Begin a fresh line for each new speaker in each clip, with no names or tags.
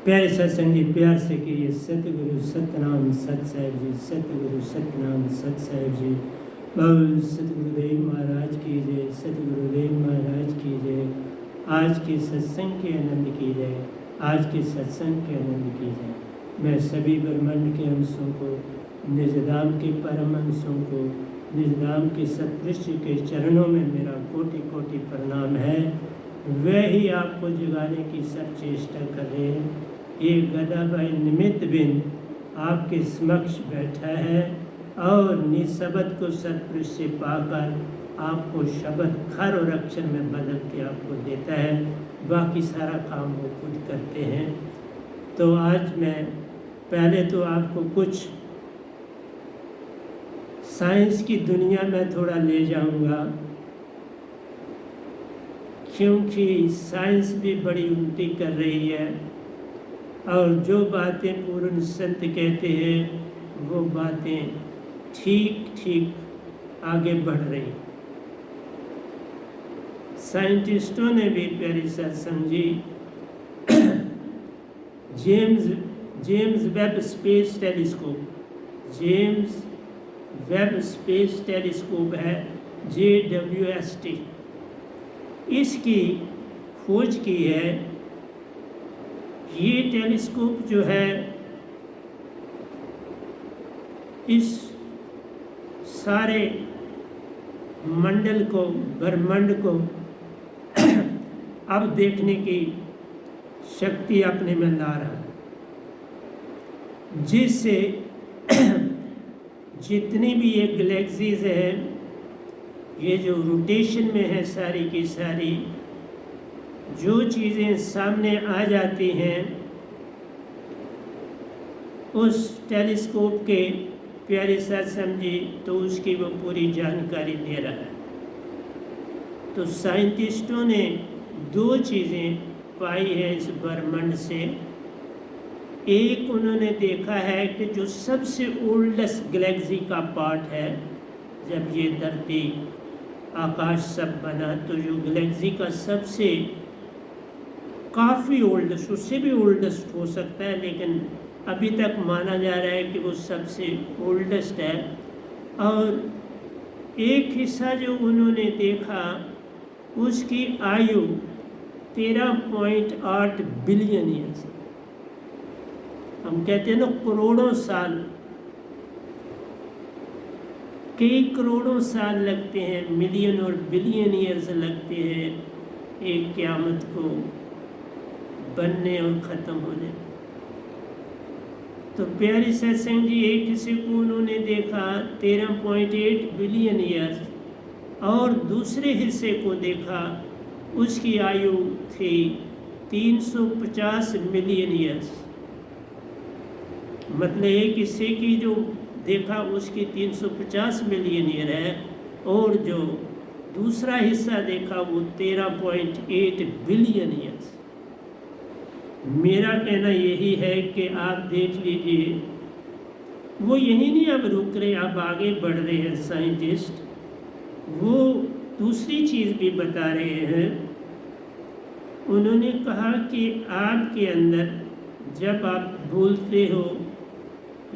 प्यारे सत्संग जी, प्यार से कहिए सतगुरु सतनाम सत साहिब जी, सतगुरु सतनाम सत साहिब जी। बाबा सतगुरुदेव महाराज की जय, सतगुरुदेव महाराज की जय। आज के सत्संग के आनंद की जय, आज के सत्संग के आनंद की जय। मैं सभी ब्रह्मांड के अंशों को, निजधाम के परम अंशों को, निजधाम के सत्पुरुष के चरणों में मेरा कोटि कोटि प्रणाम है। वह ही आपको जगाने की सब चेष्टा कर रहे हैं। ये गदा भाई निमित्त बिन आपके समक्ष बैठा है और निशब्द को सत्पुरुष से पाकर आपको शब्द खर और अक्षर में बदल के आपको देता है। बाकी सारा काम वो खुद करते हैं। तो आज मैं पहले तो आपको कुछ साइंस की दुनिया में थोड़ा ले जाऊंगा, क्योंकि साइंस भी बड़ी उन्नति कर रही है और जो बातें पूर्ण संत कहते हैं वो बातें ठीक ठीक आगे बढ़ रही। साइंटिस्टों ने भी प्यारी सत्संग जी James Webb space telescope, James Webb space telescope है JWST, इसकी खोज की है। ये टेलीस्कोप जो है इस सारे मंडल को, ब्रह्मांड को अब देखने की शक्ति अपने में ला रहा है, जिससे जितनी भी ये गैलेक्सीज हैं, ये जो रोटेशन में है सारी की सारी, जो चीज़ें सामने आ जाती हैं उस टेलीस्कोप के प्यारे साथ समझी तो उसकी वो पूरी जानकारी दे रहा है। तो साइंटिस्टों ने दो चीज़ें पाई हैं इस ब्रह्मांड से। एक उन्होंने देखा है कि जो सबसे ओल्डेस्ट गैलेक्सी का पार्ट है, जब ये धरती आकाश सब बना तो जो गैलेक्सी का सबसे काफ़ी ओल्डेस्ट, उससे भी ओल्डेस्ट हो सकता है, लेकिन अभी तक माना जा रहा है कि वो सबसे ओल्डेस्ट है। और एक हिस्सा जो उन्होंने देखा उसकी आयु 13.8 बिलियन ईयर्स। हम कहते हैं ना करोड़ों साल, कई करोड़ों साल लगते हैं, मिलियन और बिलियन ईयर्स लगते हैं एक क़यामत को बनने और ख़त्म होने। तो प्यारी सत्संग जी, एक हिस्से को उन्होंने देखा 13.8 बिलियन ईयर्स और दूसरे हिस्से को देखा उसकी आयु थी 350 मिलियन ईयर्स। मतलब एक हिस्से की जो देखा उसकी 350 मिलियन ईयर है और जो दूसरा हिस्सा देखा वो 13.8 बिलियन ईयर्स। मेरा कहना यही है कि आप देख लीजिए, वो यही नहीं अब रुक रहे, अब आगे बढ़ रहे हैं साइंटिस्ट। वो दूसरी चीज़ भी बता रहे हैं। उन्होंने कहा कि आपके अंदर जब आप बोलते हो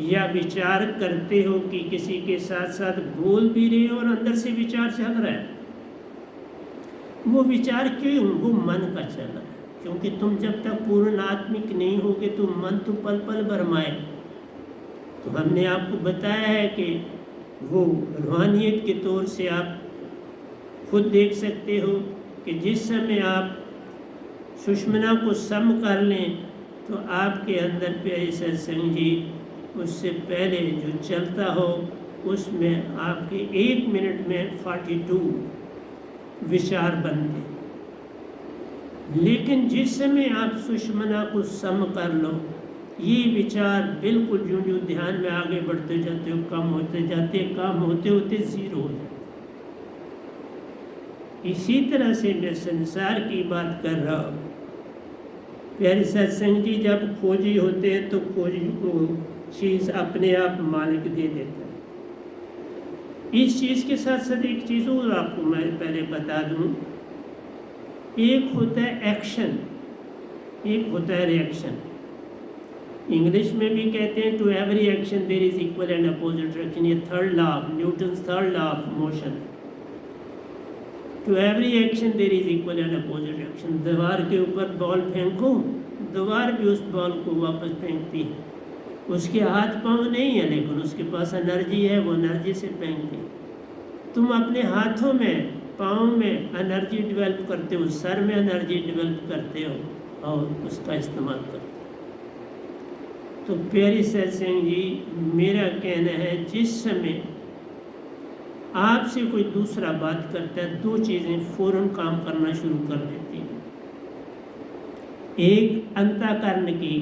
या विचार करते हो कि किसी के साथ साथ बोल भी रहे हो और अंदर से विचार चल रहा है, वो विचार क्यों? वो मन का चल रहा है, क्योंकि तुम जब तक पूर्ण आत्मिक नहीं होगे तो मन तो पल पल भरमाए। तो हमने आपको बताया है कि वो रूहानियत के तौर से आप खुद देख सकते हो कि जिस समय आप सुषमना को सम कर लें तो आपके अंदर प्यारे सत्संग जी उससे पहले जो चलता हो उसमें आपके 1 मिनट में 42 विचार बनते। लेकिन जिस समय आप सुषमना को सम कर लो, ये विचार बिल्कुल जो जो ध्यान में आगे बढ़ते जाते हो कम होते जाते, कम होते होते जीरो हो जाते। इसी तरह से मैं संसार की बात कर रहा हूँ। प्यारे सत्संग जी, जब खोजी होते हैं तो खोजी को चीज़ अपने आप मालिक दे देता है। इस चीज़ के साथ साथ एक चीज़ और आपको मैं पहले बता दूँ। एक होता है एक्शन, एक होता है रिएक्शन। इंग्लिश में भी कहते हैं to every action there is equal and opposite reaction. ये third law, Newton's third law of motion. To every action there is equal and opposite reaction. दीवार के ऊपर बॉल फेंको, दीवार भी उस बॉल को वापस फेंकती है। उसके हाथ पांव नहीं है, लेकिन उसके पास एनर्जी है, वो एनर्जी से फेंकती है। तुम अपने हाथों में, पाँव में एनर्जी डेवलप करते हो, सर में एनर्जी डेवलप करते हो और उसका इस्तेमाल करते हो। तो प्यारी सत्संग जी, मेरा कहना है जिस समय आपसे कोई दूसरा बात करता है, दो चीज़ें फ़ौरन काम करना शुरू कर देती हैं। एक अंतःकरण की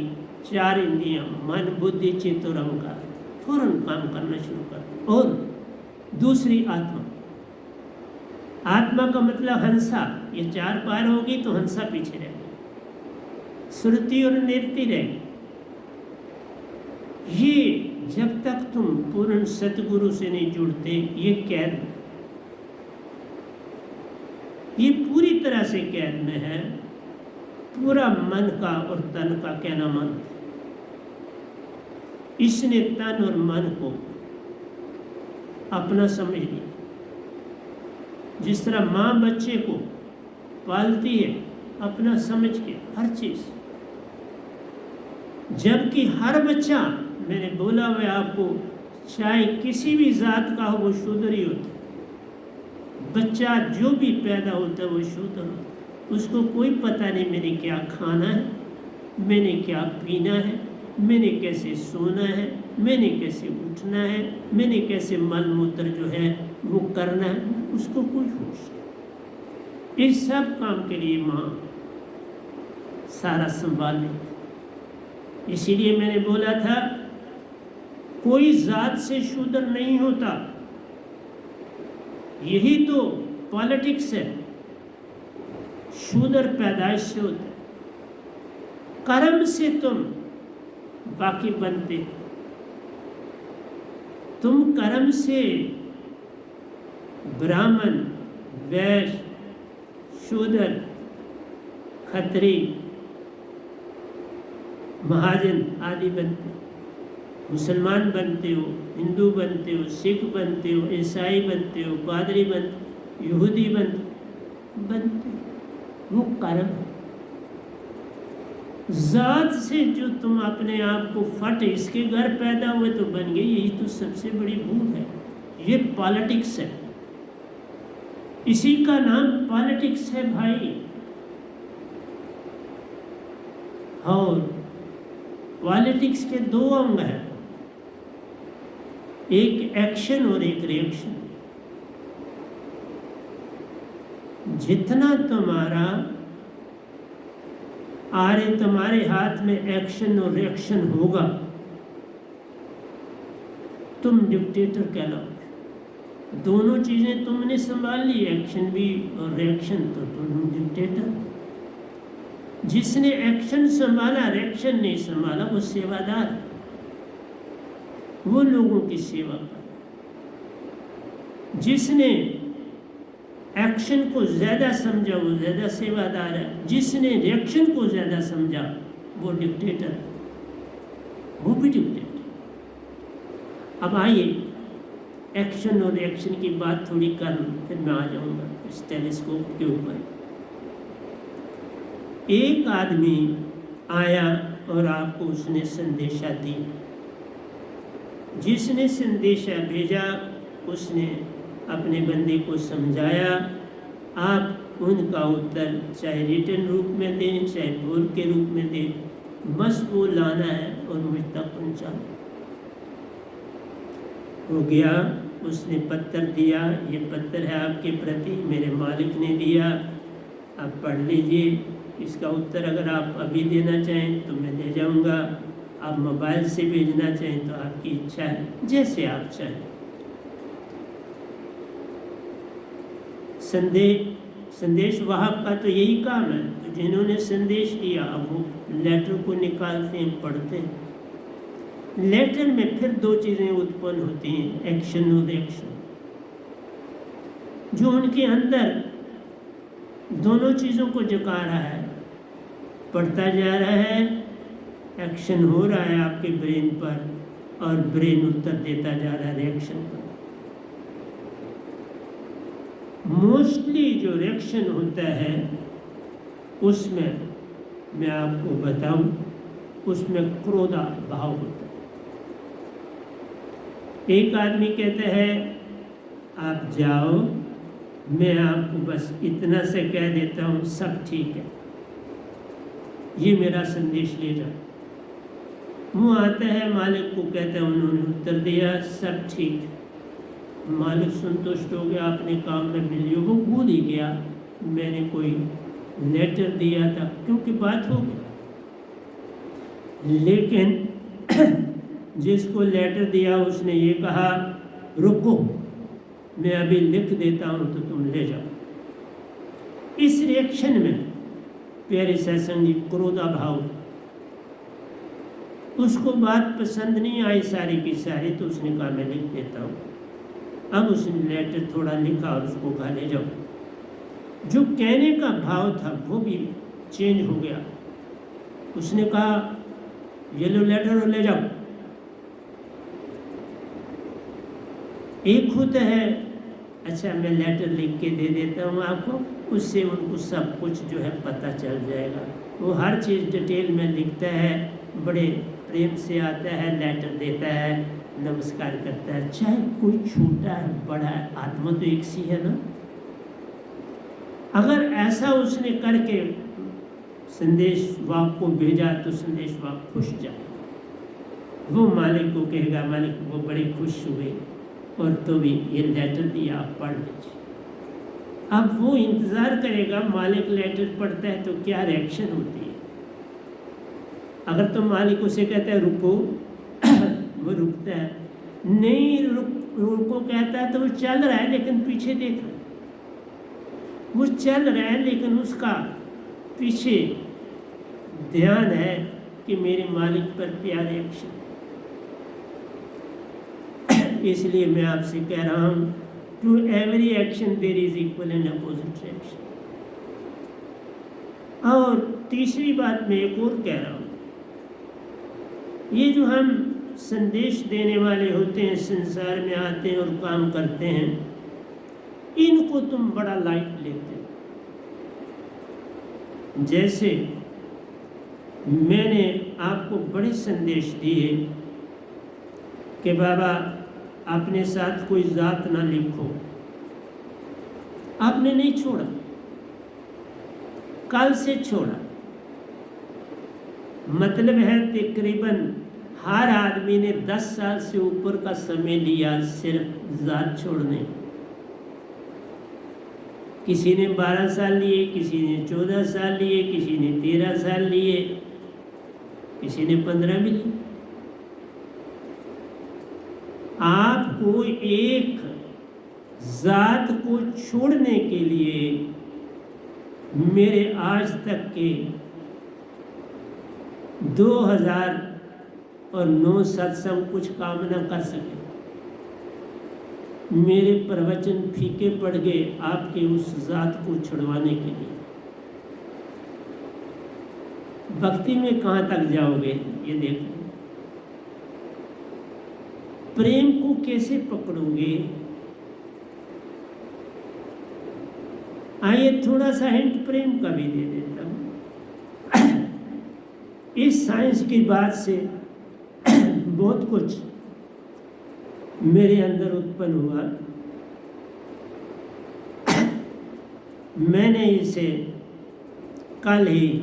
चार इंद्रियां, मन बुद्धि चित्त और अहंकार, फौरन काम करना शुरू कर। और दूसरी आत्मा। आत्मा का मतलब हंसा। ये चार पार होगी तो हंसा पीछे रहेगी, श्रुति और निरति रहेगी। ये जब तक तुम पूर्ण सतगुरु से नहीं जुड़ते, ये कैद, ये पूरी तरह से कैद में है। पूरा मन का और तन का कहना मन, इसने तन और मन को अपना समझ लिया। जिस तरह माँ बच्चे को पालती है अपना समझ के हर चीज, जबकि हर बच्चा, मैंने बोला हुआ आपको, चाहे किसी भी जात का हो, वो शूद्र ही होता है। बच्चा जो भी पैदा होता है वो शूद्र होता है। उसको कोई पता नहीं मैंने क्या खाना है, मैंने क्या पीना है, मैंने कैसे सोना है, मैंने कैसे उठना है, मैंने कैसे मल मूत्र जो है वो करना है, उसको कोई होश नहीं। इस सब काम के लिए माँ सारा संभाल लेती। इसीलिए मैंने बोला था कोई जात से शूद्र नहीं होता। यही तो पॉलिटिक्स है। शूद्र पैदाइश से होता है, कर्म से तुम बाकी बनते। तुम कर्म से ब्राह्मण, वैश्य, शूद्र, खत्री, महाजन आदि बनते। मुसलमान बनते हो, हिंदू बनते हो, सिख बनते हो, ईसाई बनते हो, पादरी बनते, यहूदी बनते। वो कर्म है। जात से जो तुम अपने आप को फट, इसके घर पैदा हुए तो बन गए, यही तो सबसे बड़ी भूल है। ये पॉलिटिक्स है, इसी का नाम पॉलिटिक्स है भाई। और पॉलिटिक्स के दो अंग हैं, एक एक्शन और एक रिएक्शन। जितना तुम्हारा तुम्हारे हाथ में एक्शन और रिएक्शन होगा, तुम डिक्टेटर कहलाओगे। दोनों चीजें तुमने संभाल ली, एक्शन भी और रिएक्शन, तो तुम डिक्टेटर। जिसने एक्शन संभाला, रिएक्शन नहीं संभाला, वो सेवादार, वो लोगों की सेवा कर। जिसने एक्शन को ज्यादा समझा वो ज्यादा सेवादार है, जिसने रिएक्शन को ज्यादा समझा वो डिक्टेटर, वो भी डिक्टेटर। अब आइए एक्शन और रिएक्शन की बात थोड़ी कर, फिर मैं आ जाऊंगा इस टेलीस्कोप के ऊपर। एक आदमी आया और आपको उसने संदेशा दी। जिसने संदेशा भेजा उसने अपने बंदे को समझाया। आप उनका उत्तर चाहे रिटन रूप में दें, चाहे बोल के रूप में दें, बस वो लाना है और मुझ तक पहुँचाना। हो गया, उसने पत्र दिया, ये पत्र है आपके प्रति, मेरे मालिक ने दिया, आप पढ़ लीजिए। इसका उत्तर अगर आप अभी देना चाहें तो मैं दे जाऊंगा, आप मोबाइल से भेजना चाहें तो आपकी इच्छा है, जैसे आप चाहें। संदेश वाहक का तो यही काम है। तो जिन्होंने संदेश दिया अब वो लेटर को निकालते हैं, पढ़ते हैं। लेटर में फिर दो चीज़ें उत्पन्न होती हैं, एक्शन और रिएक्शन। जो उनके अंदर दोनों चीज़ों को जगा रहा है, पढ़ता जा रहा है एक्शन हो रहा है आपके ब्रेन पर और ब्रेन उत्तर देता जा रहा है रिएक्शन पर। मोस्टली जो रिएक्शन होता है उसमें मैं आपको बताऊं, उसमें क्रोधा भाव होता है। एक आदमी कहता है आप जाओ, मैं आपको बस इतना से कह देता हूँ सब ठीक है, ये मेरा संदेश ले जाओ। वो आता है, मालिक को कहता है, उन्होंने उत्तर दिया सब ठीक। मालिक संतुष्ट हो गया, अपने काम में मिल गया। वो भूल ही गया मैंने कोई लेटर दिया था, क्योंकि बात हो गई। लेकिन जिसको लेटर दिया उसने ये कहा रुको, मैं अभी लिख देता हूँ तो तुम ले जाओ। इस रिएक्शन में प्यारे सत्संग जी क्रोधा भाव, उसको बात पसंद नहीं आई सारी की सारी, तो उसने कहा मैं लिख देता हूँ। अब उसने लेटर थोड़ा लिखा और उसको कहा ले जाओ। जो कहने का भाव था वो भी चेंज हो गया। उसने कहा ये लो लेटर और ले जाओ। एक होता है अच्छा मैं लेटर लिख के दे देता हूँ आपको, उससे उनको सब कुछ जो है पता चल जाएगा। वो हर चीज़ डिटेल में लिखता है, बड़े प्रेम से आता है, लेटर देता है, नमस्कार करता है। चाहे कोई छोटा है बड़ा है, आत्मा तो एक सी है ना। अगर ऐसा उसने करके संदेश वाक को भेजा तो संदेश वाक खुश जाए, वो मालिक को कहेगा मालिक वो बड़े खुश हुए और तो भी ये लेटर दिया आप पढ़ लीजिए। अब वो इंतज़ार करेगा मालिक लेटर पढ़ता है तो क्या रिएक्शन होती है। अगर तो मालिक उसे कहता है रुको वो रुकता है, नहीं रुको कहता है तो वो चल रहा है, लेकिन पीछे देख रहा है। वो चल रहा है लेकिन उसका पीछे ध्यान है कि मेरे मालिक पर क्या रिएक्शन। इसलिए मैं आपसे कह रहा हूँ to every action there is equal and opposite reaction. और तीसरी बात मैं एक और कह रहा हूँ, ये जो हम संदेश देने वाले होते हैं, संसार में आते हैं और काम करते हैं, इनको तुम बड़ा लाइट लेते हो। जैसे मैंने आपको बड़े संदेश दिए कि बाबा अपने साथ कोई जात ना लिखो, आपने नहीं छोड़ा, कल से छोड़ा। मतलब है तकरीबन हर आदमी ने 10 साल से ऊपर का समय लिया सिर्फ जात छोड़ने। किसी ने 12 साल लिए, किसी ने 14 साल लिए, किसी ने 13 साल लिए, किसी ने 15 भी लिए। आपको एक जात को छोड़ने के लिए मेरे आज तक के 2009 सत्संग कुछ काम न कर सके। मेरे प्रवचन फीके पड़ गए आपके उस जात को छुड़वाने के लिए। भक्ति में कहाँ तक जाओगे ये देखो, प्रेम को कैसे पकड़ोगे। आइए थोड़ा सा हिंट प्रेम का भी दे देता हूँ। इस साइंस की बात से बहुत कुछ मेरे अंदर उत्पन्न हुआ। मैंने इसे कल ही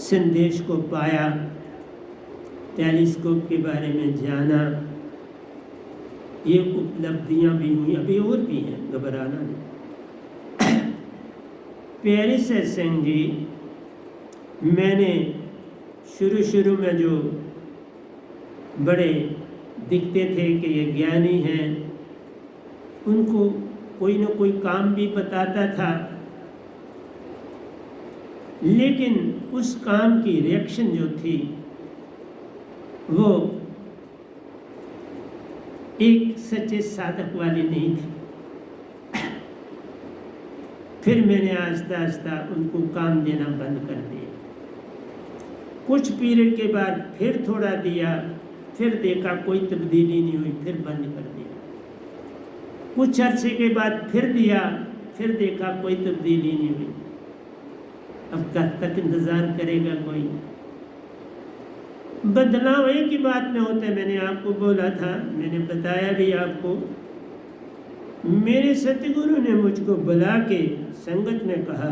संदेश को पाया, टेलीस्कोप के बारे में जाना, ये उपलब्धियां भी हुई, अभी और भी हैं, घबराना नहीं। प्यारे सत्संग जी, मैंने शुरू में जो बड़े दिखते थे कि ये ज्ञानी हैं, उनको कोई ना कोई काम भी बताता था, लेकिन उस काम की रिएक्शन जो थी वो एक सच्चे साधक वाली नहीं थी। फिर मैंने आहिस्ता आहिस्ता उनको काम देना बंद कर दिया। कुछ पीरियड के बाद फिर थोड़ा दिया, फिर देखा कोई तब्दीली नहीं हुई, फिर बंद कर दिया। कुछ अर्से के बाद फिर दिया, फिर देखा कोई तब्दीली नहीं हुई। अब कब तक इंतज़ार करेगा कोई? बदलाव एक ही बात में होता है। मैंने आपको बोला था, मैंने बताया भी आपको, मेरे सतगुरु ने मुझको बुला के संगत में कहा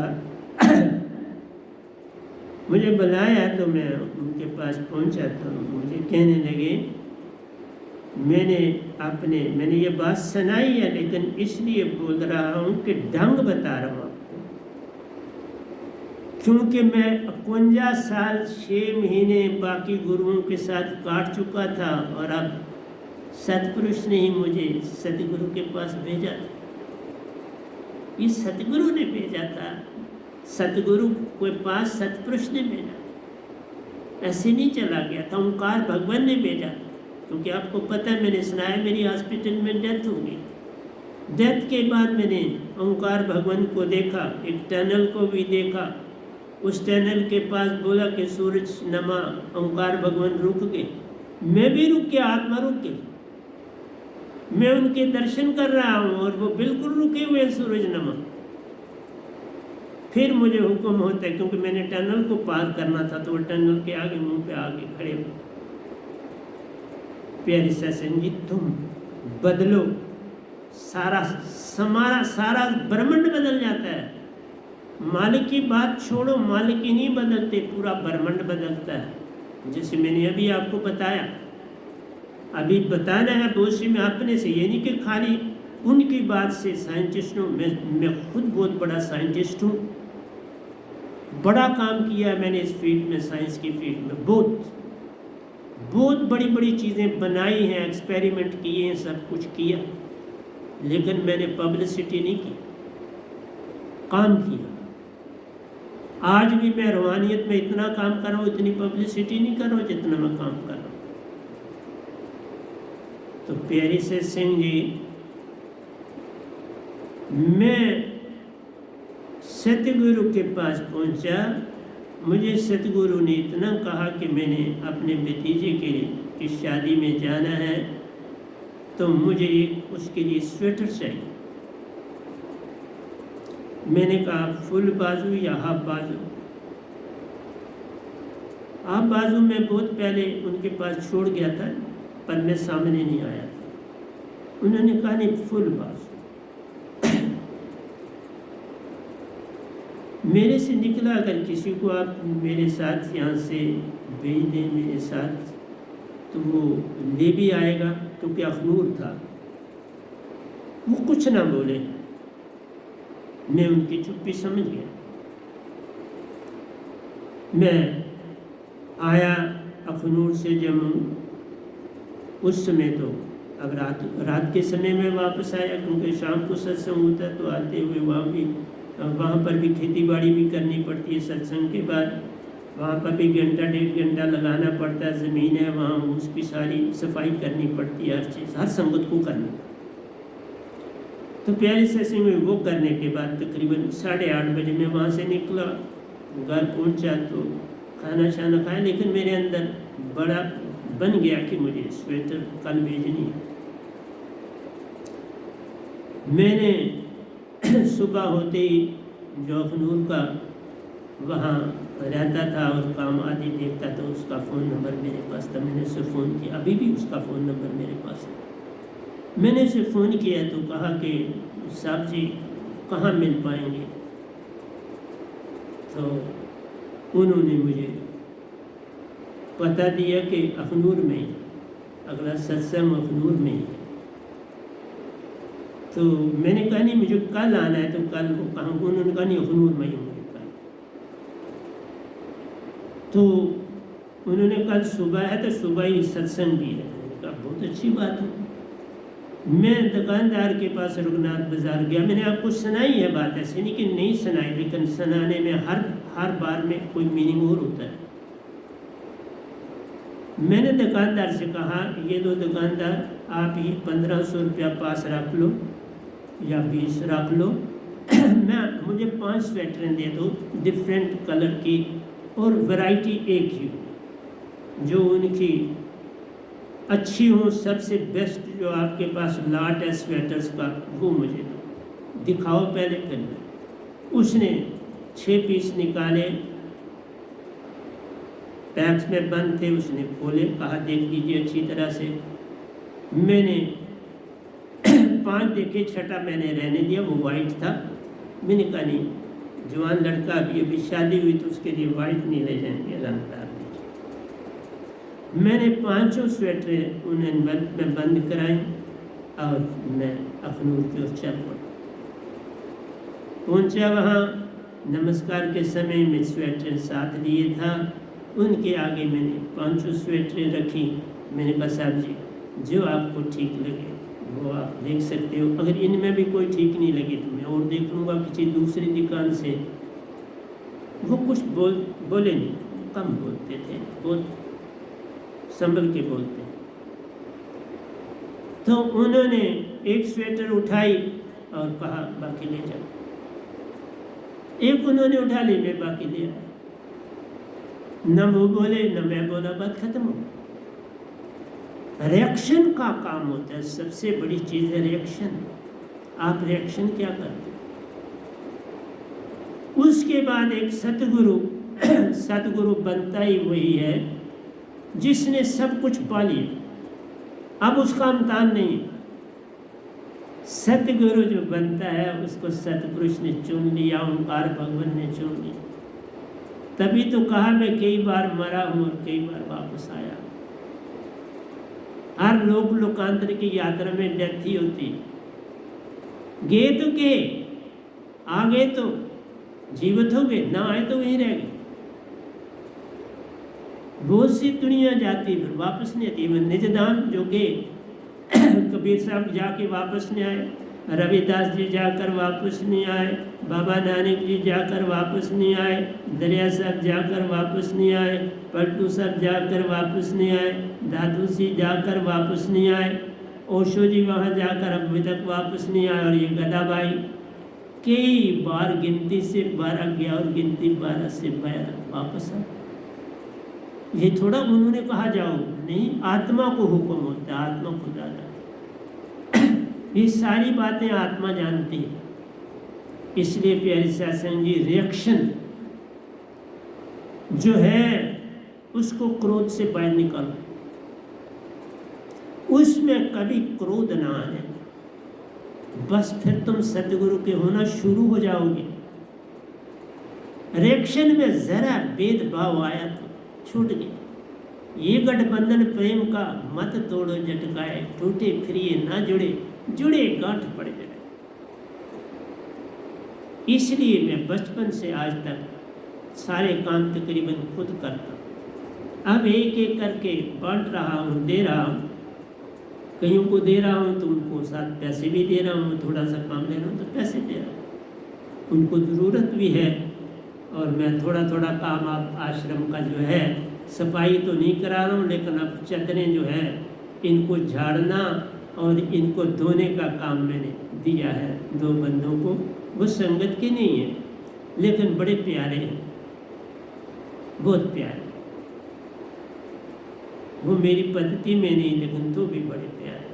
मुझे बुलाया तो मैं उनके पास पहुंचा तो मुझे कहने लगे, मैंने ये बात सुनाई है लेकिन इसलिए बोल रहा हूँ कि ढंग बता रहा हूँ आपको, क्योंकि मैं 51 साल 6 महीने बाकी गुरुओं के साथ काट चुका था और अब सतपुरुष ने ही मुझे सतगुरु के पास भेजा था। ये सतगुरु ने भेजा था, सतगुरु के पास सतपुरुष ने भेजा, ऐसे नहीं चला गया था। ओंकार भगवान ने भेजा, क्योंकि आपको पता है, मैंने सुनाया मेरी हॉस्पिटल में डेथ हो गई। डेथ के बाद मैंने ओंकार भगवान को देखा, एक टनल को भी देखा। उस टनल के पास बोला कि सूरज नमा, ओंकार भगवान रुक गए। मैं भी रुक गया, आत्मा रुक गई। मैं उनके दर्शन कर रहा हूँ और वो बिल्कुल रुके हुए सूरज नमा। फिर मुझे हुक्म होता है, क्योंकि मैंने टनल को पार करना था, तो वो टनल के आगे मुंह पे आगे खड़े हो। प्यारे सत्संग जी, तुम बदलो, सारा ब्रह्मांड बदल जाता है। मालिक की बात छोड़ो, मालिक ही नहीं बदलते, पूरा ब्रह्मांड बदलता है। जैसे मैंने अभी आपको बताया, अभी बताना है बोसी में अपने से, ये नहीं कि खाली उनकी बात से साइंटिस्ट हूँ। मैं खुद बहुत बड़ा साइंटिस्ट हूँ, बड़ा काम किया है मैंने इस फील्ड में, साइंस की फील्ड में बहुत बड़ी बड़ी चीज़ें बनाई हैं, एक्सपेरिमेंट किए हैं, सब कुछ किया, लेकिन मैंने पब्लिसिटी नहीं की, काम किया। आज भी मैं रूहानियत में इतना काम कर रहा हूँ, इतनी पब्लिसिटी नहीं कर रहा हूँ जितना मैं काम कर रहा हूँ। तो प्यारी से सिंह जी, मैं सतगुरु के पास पहुंचा। मुझे सतगुरु ने इतना कहा कि मैंने अपने भतीजे की शादी में जाना है, तो मुझे उसके लिए स्वेटर चाहिए। मैंने कहा फुल बाजू या हाफ बाजू? हाफ बाजू में बहुत पहले उनके पास छोड़ गया था, पर मैं सामने नहीं आया था। उन्होंने कहा नहीं, फुल बाजू। मेरे से निकला, अगर किसी को आप मेरे साथ यहाँ से भेज दें मेरे साथ, तो वो ले भी आएगा, क्योंकि अखनूर था। वो कुछ ना बोले, मैं उनकी चुप्पी समझ गया। मैं आया अखनूर से जम्मू, उस समय तो अब रात के समय में वापस आया, क्योंकि शाम को सत्संग होता, तो आते हुए वहाँ पर भी खेती बाड़ी भी करनी पड़ती है। सत्संग के बाद वहाँ पर भी घंटा 1.5 घंटा लगाना पड़ता है। ज़मीन है वहाँ, उसकी सारी सफाई करनी पड़ती है, हर चीज़, हर संगत को करनी। तो प्यारे सत्संग में वो करने के बाद तकरीबन 8:30 बजे मैं वहाँ से निकला, घर पहुँचा तो खाना शाना खाया, लेकिन मेरे अंदर बड़ा बन गया कि मुझे स्वेटर कल भेजनी है। मैंने सुबह होते ही जो अखनूर का वहाँ रहता था और काम आदि देखता था, उसका फ़ोन नंबर मेरे पास था। मैंने उसे फ़ोन किया, अभी भी उसका फ़ोन नंबर मेरे पास है। मैंने उसे फ़ोन किया तो कहा कि साहब जी कहाँ मिल पाएंगे? तो उन्होंने मुझे पता दिया कि अखनूर में, अगला सत्संग अखनूर में ही। तो मैंने कहा नहीं, मुझे कल आना है। तो कल को कहाँ? उन्होंने कहा नहीं, अखनूर में ही होंगे कल। तो उन्होंने कल सुबह है, तो सुबह ही सत्संग भी है। मैंने कहा बहुत अच्छी बात है। मैं दुकानदार के पास रघुनाथ बाजार गया। मैंने आपको सुनाई है बात, ऐसे नहीं कि नहीं सुनाई, लेकिन सुनाने में हर बार में कोई मीनिंग और होता है। मैंने दुकानदार से कहा, ये दो दुकानदार, आप ये 1500 रुपया पास रख लो या 20 रख लो, मुझे 5 स्वेटरें दे दो डिफरेंट कलर की, और वैरायटी एक ही हो। जो उनकी अच्छी हो, सबसे बेस्ट जो आपके पास लॉट है स्वेटर्स का, वो मुझे दो, दिखाओ पहले फिर। उसने 6 पीस निकाले, पैक्स में बंद थे, उसने खोले, कहा देख लीजिए अच्छी तरह से। मैंने 5 देखे, छठा मैंने रहने दिया, वो वाइट था। मैंने कहा नहीं, जवान लड़का अभी शादी हुई तो उसके लिए वाइट नहीं ले जाएंगे, रंगदार लीजिए। मैंने 5 स्वेटर उन्हें में बंद कराई और मैं अखनूर की ओर चल पड़ा। पहुँचा वहाँ, नमस्कार के समय में स्वेटर साथ लिए था, उनके आगे मैंने 5 स्वेटरें रखी। मैंने कहा साहब जी, जो आपको ठीक लगे वो आप देख सकते हो, अगर इनमें भी कोई ठीक नहीं लगे तो मैं और देख लूँगा किसी दूसरी दुकान से। वो कुछ बोले नहीं, कम बोलते थे, बहुत संभल के बोलते। तो उन्होंने एक स्वेटर उठाई और कहा बाकी ले जाओ। एक उन्होंने उठा ली, मैं बाकी ले आया। न वो बोले न मैं बोला, बात खत्म हो। रिएक्शन का काम होता है, सबसे बड़ी चीज है रिएक्शन। आप रिएक्शन क्या करते हो? उसके बाद एक सतगुरु बनता ही वही है जिसने सब कुछ पा लिया, अब उसका इम्तिहान नहीं। सतगुरु जो बनता है उसको सतपुरुष ने चुन लिया, ओंकार भगवान ने चुन लिया। तभी तो कहा मैं कई बार मरा हूं और कई बार वापस आया। हर लोक लोकांतर की यात्रा में डेथ ही होती। गए तो गए, आ गए तो जीवित हो गए, ना आए तो वहीं रह गए। बहुत सी दुनिया जाती फिर वापस नहीं आती। निजधाम जो गए, कबीर साहब जाके वापस नहीं आए, रविदास जी जाकर वापस नहीं आए, बाबा नानक जी जाकर वापस नहीं आए, दरिया साहब जाकर वापस नहीं आए, पलटू साहब जाकर वापस नहीं आए, दादू जी जाकर वापस नहीं आए, ओशो जी वहाँ जाकर अभी तक वापस नहीं आए, और ये गदाबाई कई बार गिनती से 12 गया और गिनती 12 से 12 वापस आए। ये थोड़ा उन्होंने कहा जाओ, नहीं, आत्मा को हुक्म होता है, आत्मा खुदा जाता। ये सारी बातें आत्मा जानती है। इसलिए प्यारे सत्संग जी, रिएक्शन जो है उसको क्रोध से बाहर निकालो, उसमें कभी क्रोध ना आने, बस फिर तुम सतगुरु के होना शुरू हो जाओगे। रिएक्शन में जरा भेदभाव आया तो छूट गए। ये गठबंधन प्रेम का मत तोड़ो झटकाए, टूटे फिरिए ना जुड़े, जुड़े गांठ पड़ जाए। इसलिए मैं बचपन से आज तक सारे काम तकरीबन खुद करता हूँ। अब एक एक करके बांट रहा हूँ, दे रहा हूँ, कईयों को दे रहा हूँ तो उनको साथ पैसे भी दे रहा हूँ, थोड़ा सा काम ले रहा हूँ तो पैसे दे रहा हूँ, उनको ज़रूरत भी है। और मैं थोड़ा थोड़ा काम आप आश्रम का जो है, सफाई तो नहीं करा रहा हूँ, लेकिन अब चदरें जो है इनको झाड़ना और इनको धोने का काम मैंने दिया है 2 बंदों को। वो संगत के नहीं है लेकिन बड़े प्यारे हैं, बहुत प्यारे। वो मेरी पद्धति में नहीं लेकिन तो भी बड़े प्यारे।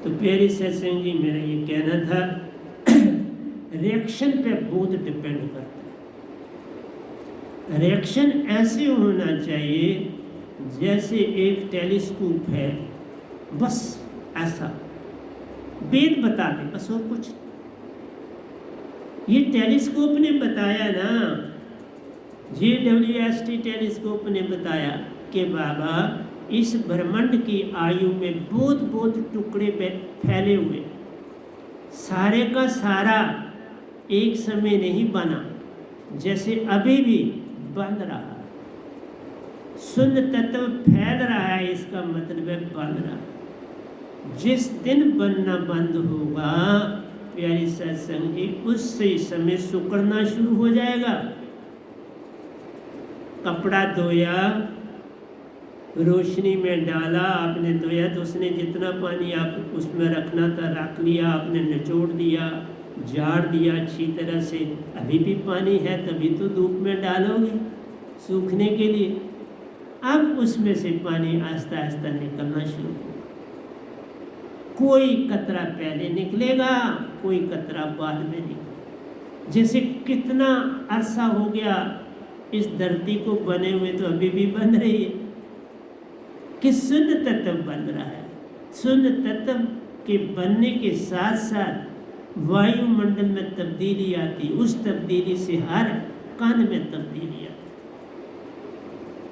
तो प्यारे सत्संग जी, मेरा ये कहना था, रिएक्शन पे बहुत डिपेंड करता है। रिएक्शन ऐसे होना चाहिए जैसे एक टेलीस्कोप है, बस ऐसा वेद बता दे, बस और कुछ। ये टेलीस्कोप ने बताया ना, JWST टेलीस्कोप ने बताया कि बाबा इस ब्रह्मांड की आयु में बहुत बहुत टुकड़े फैले हुए, सारे का सारा एक समय नहीं बना, जैसे अभी भी बन रहा है। शून्य तत्व फैल रहा है, इसका मतलब है बन रहा है। जिस दिन बनना बंद होगा प्यारी सत्संग जी, उससे समय सुकड़ना शुरू हो जाएगा। कपड़ा धोया, रोशनी में डाला, आपने धोया तो उसने जितना पानी आप उसमें रखना था रख लिया, आपने निचोड़ दिया, झाड़ दिया अच्छी तरह से। अभी भी पानी है तभी तो धूप में डालोगे सूखने के लिए। अब उसमें से पानी आहिस्ता आहिस्ता निकलना शुरू होगा। कोई कतरा पहले निकलेगा, कोई कतरा बाद में निकलेगा। जैसे कितना अरसा हो गया इस धरती को बने हुए, तो अभी भी बन रही है कि शून्य तत्व बन रहा है। शून्य तत्व के बनने के साथ साथ वायुमंडल में तब्दीली आती, उस तब्दीली से हर कण में तब्दीली आती।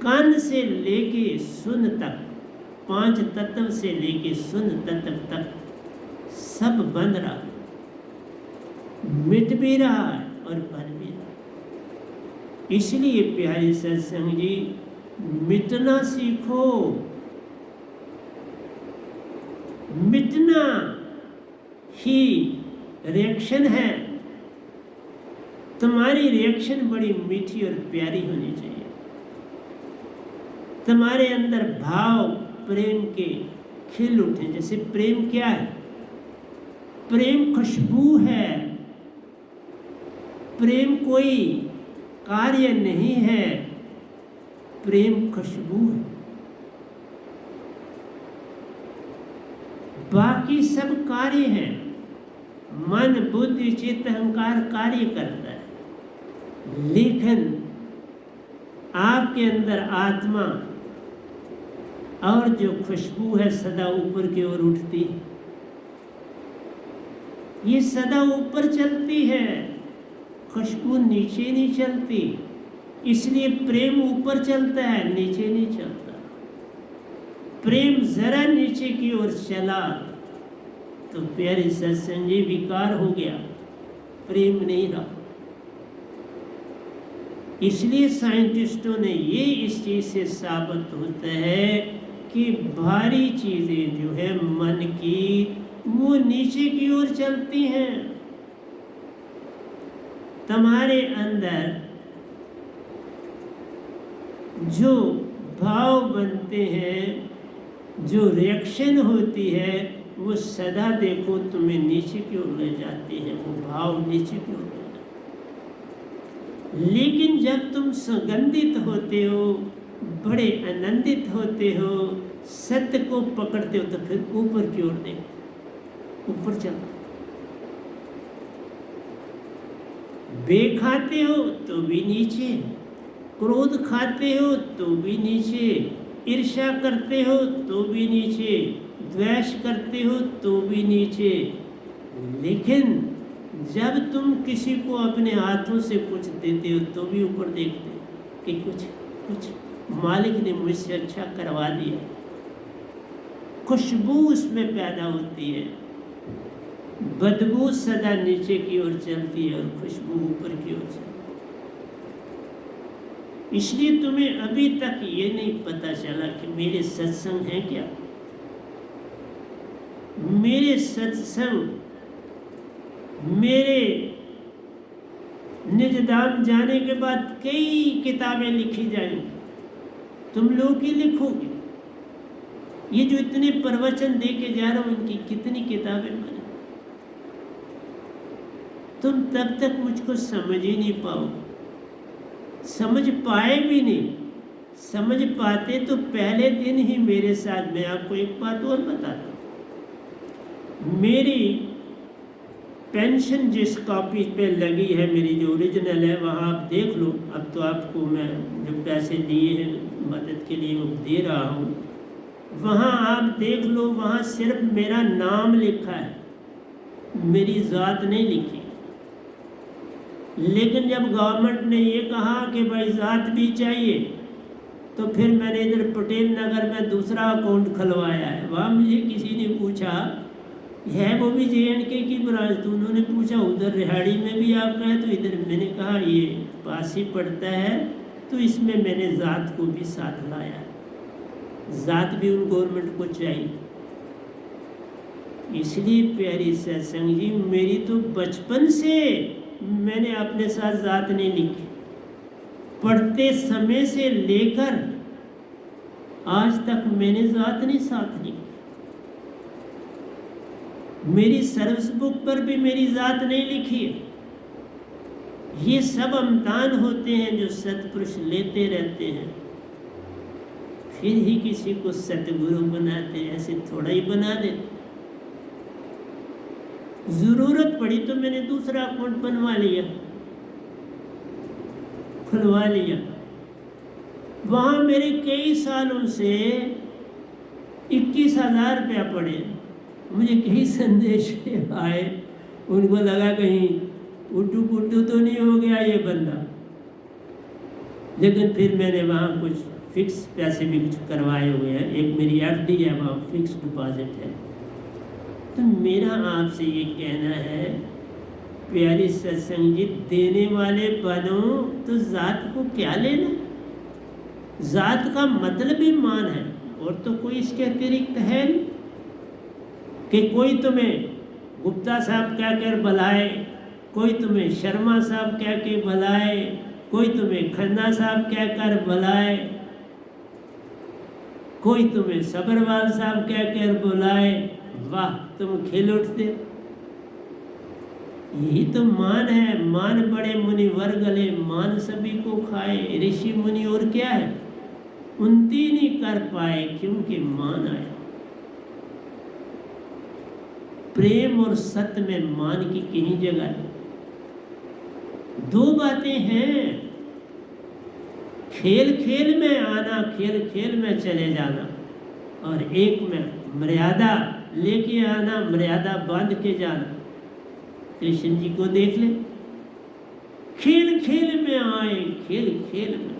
कण से लेके शून्य तक, 5 तत्व से लेके शून्य तत्व तक सब बन रहा है, मिट भी रहा है और बन भी रहा है। इसलिए प्यारे सत्संग जी, मिटना सीखो। मिटना ही रिएक्शन है। तुम्हारी रिएक्शन बड़ी मीठी और प्यारी होनी चाहिए। तुम्हारे अंदर भाव प्रेम के खिल उठे। जैसे प्रेम क्या है? प्रेम खुशबू है। प्रेम कोई कार्य नहीं है, प्रेम खुशबू है। बाकी सब कार्य है। मन बुद्धि चित्त अहंकार कार्य करता है, लेकिन आपके अंदर आत्मा और जो खुशबू है सदा ऊपर की ओर उठती है। ये सदा ऊपर चलती है, खुशबू नीचे नहीं चलती। इसलिए प्रेम ऊपर चलता है, नीचे नहीं चलता। प्रेम जरा नीचे की ओर चला तो प्यारे सत्संग जी विकार हो गया, प्रेम नहीं रहा। इसलिए साइंटिस्टों ने ये इस चीज से साबित होता है कि भारी चीजें जो है मन की, वो नीचे की ओर चलती हैं। तुम्हारे अंदर जो भाव बनते हैं, जो रिएक्शन होती है, वो सदा देखो तुम्हें नीचे की ओर ले जाती है। वो भाव नीचे की ओर ले जाते हैं। लेकिन जब तुम सुगंधित होते हो, बड़े आनंदित होते हो, सत्य को पकड़ते हो, तो फिर ऊपर की ओर देखो, ऊपर चलते। बे खाते हो तो भी नीचे, क्रोध खाते हो तो भी नीचे, ईर्ष्या करते हो तो भी नीचे, द्वेष करते हो तो भी नीचे। लेकिन जब तुम किसी को अपने हाथों से कुछ देते हो तो भी ऊपर देखते हो कि कुछ मालिक ने मुझसे अच्छा करवा दिया। खुशबू उसमें पैदा होती है, बदबू सदा नीचे की ओर चलती है और खुशबू ऊपर की ओर चलती है। इसलिए तुम्हें अभी तक ये नहीं पता चला कि मेरे सत्संग हैं क्या। मेरे सत्संग, मेरे निज धाम जाने के बाद कई किताबें लिखी जाएंगी, तुम लोग ही लिखोगे। ये जो इतने प्रवचन दे के जा रहा हूं, इनकी कितनी किताबें बने, तुम तब तक मुझको समझ ही नहीं पाओगे। समझ पाए भी नहीं। समझ पाते तो पहले दिन ही मेरे साथ। मैं आपको एक बात और बताता हूँ, मेरी पेंशन जिस कॉपी पे लगी है, मेरी जो ओरिजिनल है, वहाँ आप देख लो। अब तो आपको मैं जो पैसे दिए हैं मदद के लिए वो दे रहा हूँ, वहाँ आप देख लो। वहाँ सिर्फ मेरा नाम लिखा है, मेरी ज़ात नहीं लिखी। लेकिन जब गवर्नमेंट ने ये कहा कि भाई ज़ात भी चाहिए, तो फिर मैंने इधर पटेल नगर में दूसरा अकाउंट खुलवाया है। वहाँ मुझे किसी ने पूछा, है वो भी JNK की ब्रांच? तो उन्होंने पूछा उधर रिहाड़ी में भी आपका है? तो इधर मैंने कहा ये पास ही पड़ता है, तो इसमें मैंने ज़ात को भी साथ लाया है। ज़ात भी उन गवर्नमेंट को चाहिए। इसलिए प्यारी सत्संग जी, मेरी तो बचपन से मैंने अपने साथ ज़ात नहीं लिखी। पढ़ते समय से लेकर आज तक मैंने ज़ात नहीं साथ लिखी। मेरी सर्विस बुक पर भी मेरी ज़ात नहीं लिखी है। ये सब अमतान होते हैं जो सत्पुरुष लेते रहते हैं। फिर ही किसी को सतगुरु बनाते, ऐसे थोड़ा ही बना देते। जरूरत पड़ी तो मैंने दूसरा अकाउंट बनवा लिया, खुलवा लिया। वहां मेरे कई सालों से 21,000 रुपया पड़े। मुझे कई संदेश आए, उनको लगा कहीं उल्टू पुल्टू तो नहीं हो गया ये बंदा, लेकिन फिर मैंने वहाँ कुछ फिक्स पैसे भी कुछ करवाए हुए हैं। एक मेरी FD है, वहाँ फिक्स डिपॉजिट है। तो मेरा आपसे ये कहना है प्यारी सत्संग जी, देने वाले बनो तो जात को क्या लेना। जात का मतलब ही मान है, और तो कोई इसके अतिरिक्त है नहीं कि कोई तुम्हें गुप्ता साहब कह कर बुलाए, कोई तुम्हें शर्मा साहब कह के बुलाए, कोई तुम्हें खन्ना साहब कह कर बुलाए, कोई तुम्हें सबरवाल साहब कह कर बुलाए। वाह, तुम खिल उठते। यही तो मान है। मान बड़े मुनि वर्गले, मान सभी को खाए। ऋषि मुनि और क्या है, उन्नति नहीं कर पाए क्योंकि मान आया। प्रेम और सत्य में मान की कहीं जगह नहीं। दो बातें हैं, खेल खेल में आना, खेल खेल में चले जाना, और एक में मर्यादा लेके आना, मर्यादा बांध के जाना। कृष्ण जी को देख ले, खेल खेल में आए, खेल खेल में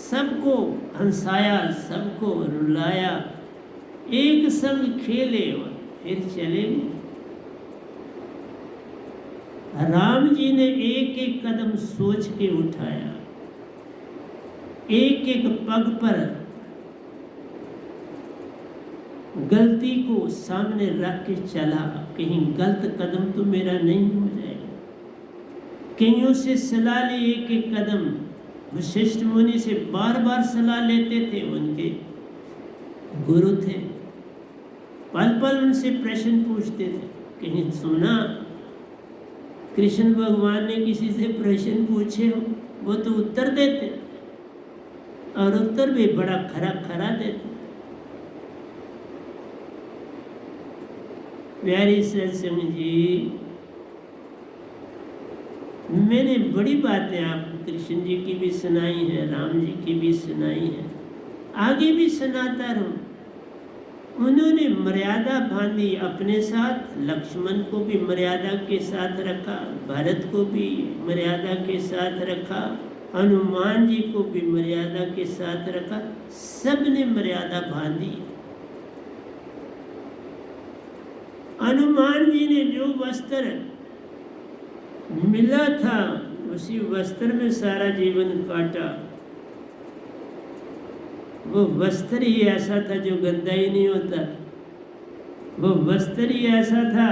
सबको हंसाया, सबको रुलाया, एक संग खेले और फिर चले गए। राम जी ने एक एक कदम सोच के उठाया, एक एक पग पर गलती को सामने रख के चला, कहीं गलत कदम तो मेरा नहीं हो जाएगा। कईयों से सलाह ली, एक एक कदम। वशिष्ठ मुनि से बार बार सलाह लेते थे, उनके गुरु थे। पल पल उनसे प्रश्न पूछते थे। कहीं सुना कृष्ण भगवान ने किसी से प्रश्न पूछे हो, वो तो उत्तर देते, और उत्तर भी बड़ा खरा खरा देते। प्यारी सत्संग जी, मैंने बड़ी बातें आपको कृष्ण जी की भी सुनाई है, राम जी की भी सुनाई है, आगे भी सुनाता रहूं। उन्होंने मर्यादा बांधी अपने साथ, लक्ष्मण को भी मर्यादा के साथ रखा, भरत को भी मर्यादा के साथ रखा, हनुमान जी को भी मर्यादा के साथ रखा। सब ने मर्यादा बांधी। हनुमान जी ने जो वस्त्र मिला था उसी वस्त्र में सारा जीवन काटा। वो वस्त्र ही ऐसा था जो गंदा ही नहीं होता। वो वस्त्र ही ऐसा था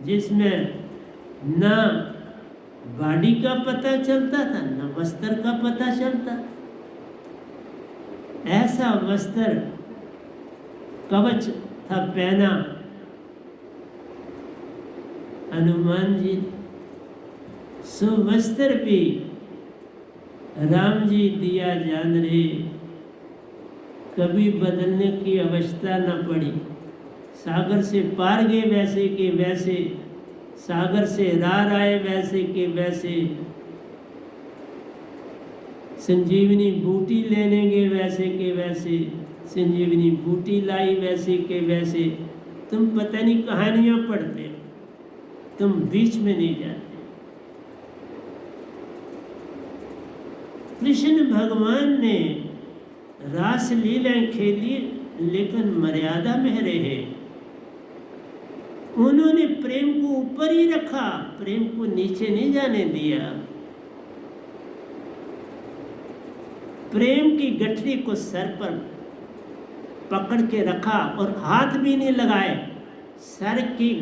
जिसमें ना बॉडी का पता चलता था, ना वस्त्र का पता चलता। ऐसा वस्त्र कवच था पहना हनुमान जी। सो वस्त्र भी राम जी दिया जान रहे, कभी बदलने की अवस्था न पड़ी। सागर से पार गए वैसे के वैसे, सागर से रार आए वैसे के वैसे, संजीवनी बूटी लेने गए वैसे के वैसे, संजीवनी बूटी लाई वैसे के वैसे। तुम पता नहीं कहानियां पढ़ते, तुम बीच में नहीं जाते। कृष्ण भगवान ने रास लीलाएं खेली, लेकिन मर्यादा में रहे। उन्होंने प्रेम को ऊपर ही रखा, प्रेम को नीचे नहीं जाने दिया। प्रेम की गठरी को सर पर पकड़ के रखा और हाथ भी नहीं लगाए। सर की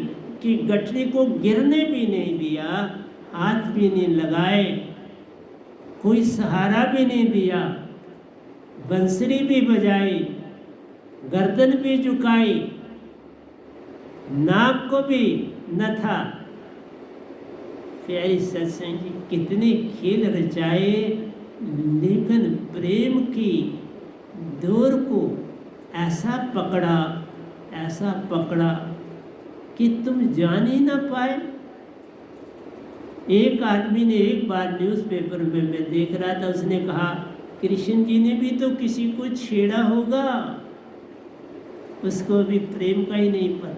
गठरी को गिरने भी नहीं दिया, हाथ भी नहीं लगाए, कोई सहारा भी नहीं दिया। बंसरी भी बजाई, गर्दन भी झुकाई, नाक को भी न था। प्यारी सत्संग जी, कितने खेल रचाए, लेकिन प्रेम की डोर को ऐसा पकड़ा कि तुम जान ही ना पाए। एक आदमी ने एक बार न्यूज़पेपर में मैं देख रहा था, उसने कहा कृष्ण जी ने भी तो किसी को छेड़ा होगा, उसको भी प्रेम का ही नहीं पता।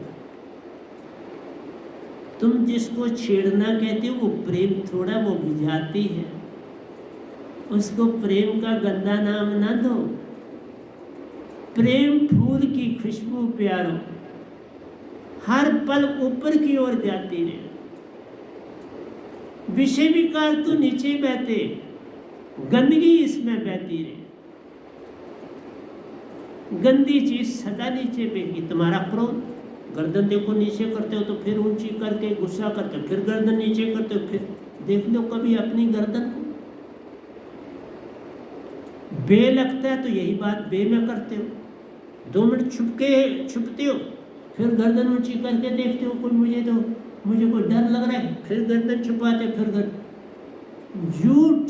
तुम जिसको छेड़ना कहते हो वो प्रेम थोड़ा, वो बुझाती है, उसको प्रेम का गंदा नाम ना दो। प्रेम फूल की खुशबू प्यारो, हर पल ऊपर की ओर जाती रहे। विषय विकार तो नीचे बहते, गंदगी इसमें बहती रहे। गंदी चीज सदा नीचे बहेगी। तुम्हारा क्रोध, गर्दन देखो नीचे करते हो तो फिर ऊंची करके गुस्सा करते हो, फिर गर्दन नीचे करते हो, फिर देख लो कभी अपनी गर्दन को। बे लगता है तो यही बात बे में करते हो। 2 मिनट छुपते हो, फिर गर्दन ऊंची करके देखते हो कोई मुझे कोई डर लग रहा है, फिर गर्दन छुपाते, फिर गर्दन। झूठ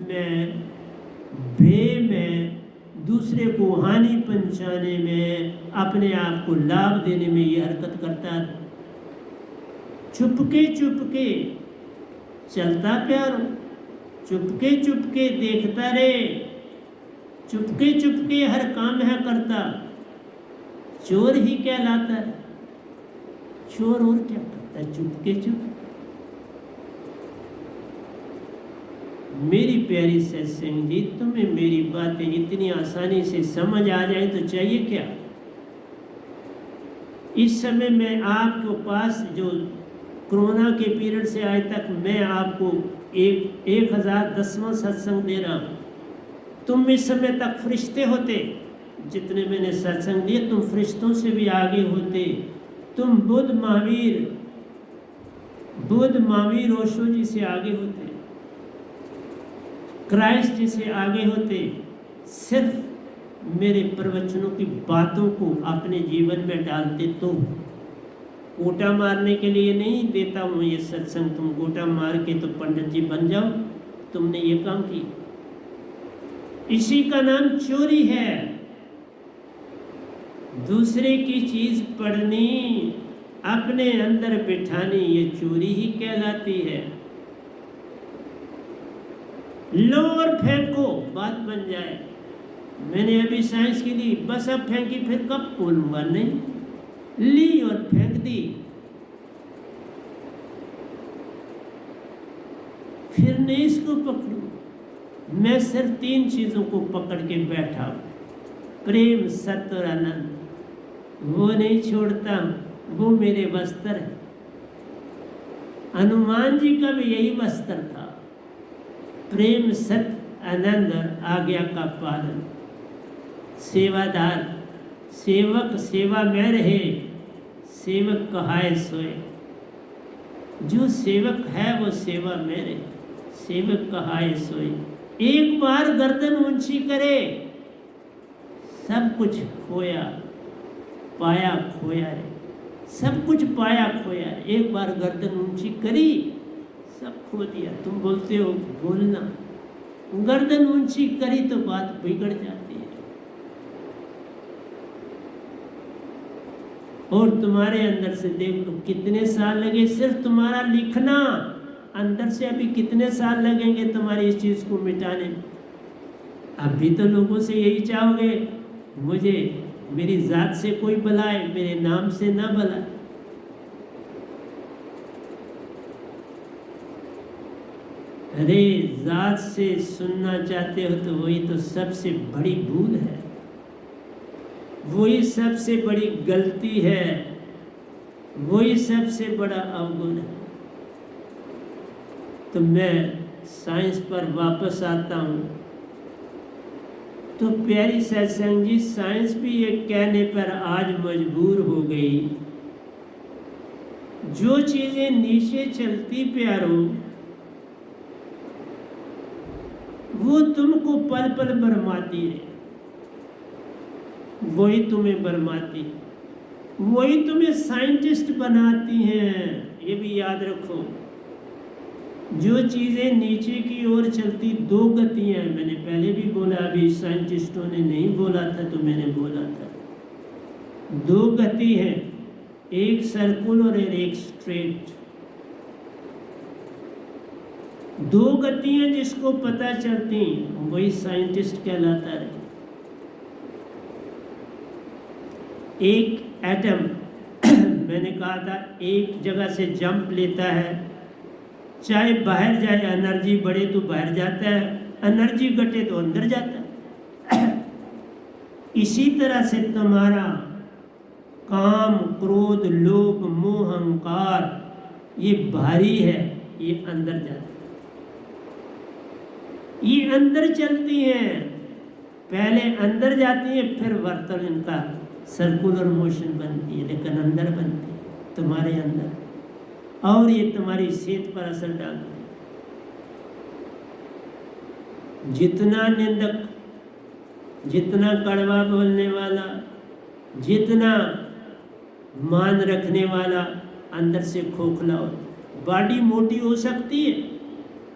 में, बे में, दूसरे को हानि पहुंचाने में, अपने आप को लाभ देने में ये हरकत करता है। चुपके चलता प्यारो, चुपके देखता रे, चुपके हर काम है करता। चोर ही कहलाता है। चोर और क्या करता है? चुप। मेरी प्यारी सत्संग जी, तुम्हें मेरी बातें इतनी आसानी से समझ आ जाए तो चाहिए क्या? इस समय मैं आपके पास जो कोरोना के पीरियड से आज तक मैं आपको 1010वां सत्संग दे रहा हूँ। तुम इस समय तक फरिश्ते होते, जितने मैंने सत्संग दिए तुम फरिश्तों से भी आगे होते। तुम बुद्ध महावीर ओशो जी से आगे होते, क्राइस्ट जी से आगे होते। सिर्फ मेरे प्रवचनों की बातों को अपने जीवन में डालते तो। गोटा मारने के लिए नहीं देता हूँ ये सत्संग, तुम गोटा मार के तो पंडित जी बन जाओ, तुमने ये काम किया। इसी का नाम चोरी है। दूसरे की चीज पढ़नी, अपने अंदर बिठानी, ये चोरी ही कहलाती है। लो और फेंको, बात बन जाए। मैंने अभी साइंस की ली, बस अब फेंकी, फिर कब बोलूंगा? नहीं, ली और फेंक दी, फिर नहीं इसको पकड़ू। मैं सिर्फ 3 चीजों को पकड़ के बैठा हूं, प्रेम, सत्य और आनंद। वो नहीं छोड़ता, वो मेरे वस्त्र है। हनुमान जी का भी यही वस्त्र था, प्रेम, सत्य, आनंद और आज्ञा का पालन। सेवादार, सेवक सेवा में रहे, सेवक कहाए सोए। जो सेवक है वो सेवा में रहे, सेवक कहाए सोए। एक बार गर्दन ऊंची करे, सब कुछ खोया, पाया खोया रे। सब कुछ पाया खोया रे। एक बार गर्दन ऊंची करी, सब खो दिया। तुम बोलते हो बोलना, गर्दन ऊंची करी तो बात बिगड़ जाती है। और तुम्हारे अंदर से देख लो कितने साल लगे सिर्फ तुम्हारा लिखना। अंदर से अभी कितने साल लगेंगे तुम्हारी इस चीज को मिटाने? अभी तो लोगों से यही चाहोगे, मुझे मेरी जात से कोई बुलाए, मेरे नाम से ना बुलाए। अरे जात से सुनना चाहते हो तो वही तो सबसे बड़ी भूल है, वही सबसे बड़ी गलती है, वही सबसे बड़ा अवगुण है। तो मैं साइंस पर वापस आता हूँ। तो प्यारी सत्संग जी, साइंस भी ये कहने पर आज मजबूर हो गई, जो चीजें नीचे चलती प्यारो वो तुमको पल पल बरमाती है, वही तुम्हें बरमाती, वही तुम्हें साइंटिस्ट बनाती हैं। ये भी याद रखो, जो चीज़ें नीचे की ओर चलती, दो गतियां हैं, मैंने पहले भी बोला, अभी साइंटिस्टों ने नहीं बोला था तो मैंने बोला था, दो गति है, एक सर्कुलर और एक स्ट्रेट। दो गतियां जिसको पता चलती वही साइंटिस्ट कहलाता है। एक एटम मैंने कहा था एक जगह से जंप लेता है, चाहे बाहर जाए, एनर्जी बढ़े तो बाहर जाता है, एनर्जी घटे तो अंदर जाता है। इसी तरह से तुम्हारा काम, क्रोध, लोभ, मोह, अहंकार ये भारी है, ये अंदर जाता है, ये अंदर चलती हैं, पहले अंदर जाती है, फिर वर्तन इनका सर्कुलर मोशन बनती है, लेकिन अंदर बनती है तुम्हारे अंदर, और ये तुम्हारी सेहत पर असर डालती है। जितना निंदक, जितना कड़वा बोलने वाला, जितना मान रखने वाला, अंदर से खोखला हो। बॉडी मोटी हो सकती है,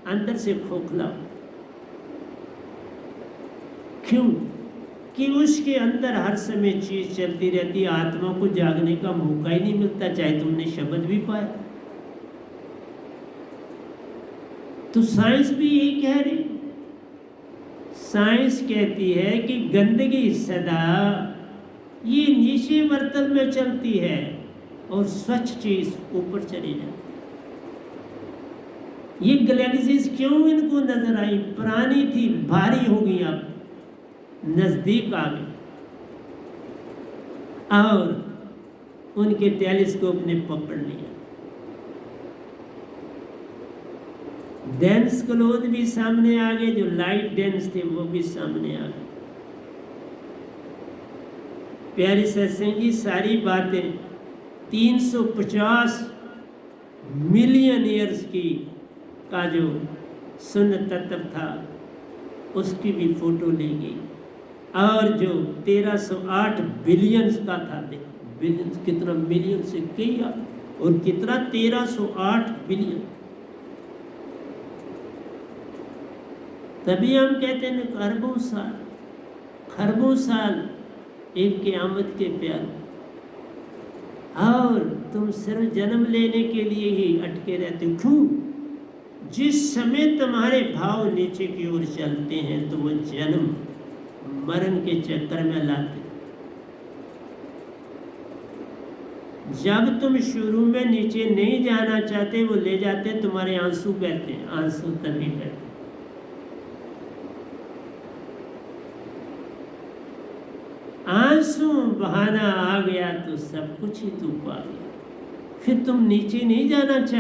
अंदर से खोखला हो। क्यों? कि उसके अंदर हर समय चीज चलती रहती है, आत्मा को जागने का मौका ही नहीं मिलता, चाहे तुमने शब्द भी पाया। तो साइंस भी यही कह रही, साइंस कहती है कि गंदगी सदा ये नीचे वर्तन में चलती है और स्वच्छ चीज ऊपर चली जाती। ये गैलेक्सीज क्यों इनको नजर आई? पुरानी थी, भारी हो गई, अब नजदीक आ गई और उनके टेलीस्कोप ने पकड़ लिया। डेंस क्लोथ भी सामने आ गए, जो लाइट डेंस थे वो भी सामने आ गए। प्यारी सत्संग की सारी बातें 350 मिलियन ईयर्स की का जो शून्य तत्व था उसकी भी फोटो ली गई, और जो 1308 बिलियंस का था, बिलियंस कितना, मिलियन से किया, और कितना 1308 बिलियन। तभी हम कहते हैं अरबों साल, खरबों साल एक क़यामत के प्यार, और तुम सिर्फ जन्म लेने के लिए ही अटके रहते हो। क्यों? जिस समय तुम्हारे भाव नीचे की ओर चलते हैं तो वो जन्म मरण के चक्कर में लाते। जब तुम शुरू में नीचे नहीं जाना चाहते, वो ले जाते, तुम्हारे आंसू बहते हैं, आंसू तभी बहते। आंसू बहाना आ गया तो सब कुछ ही तू पा गया, फिर तुम नीचे नहीं जाना चाहते।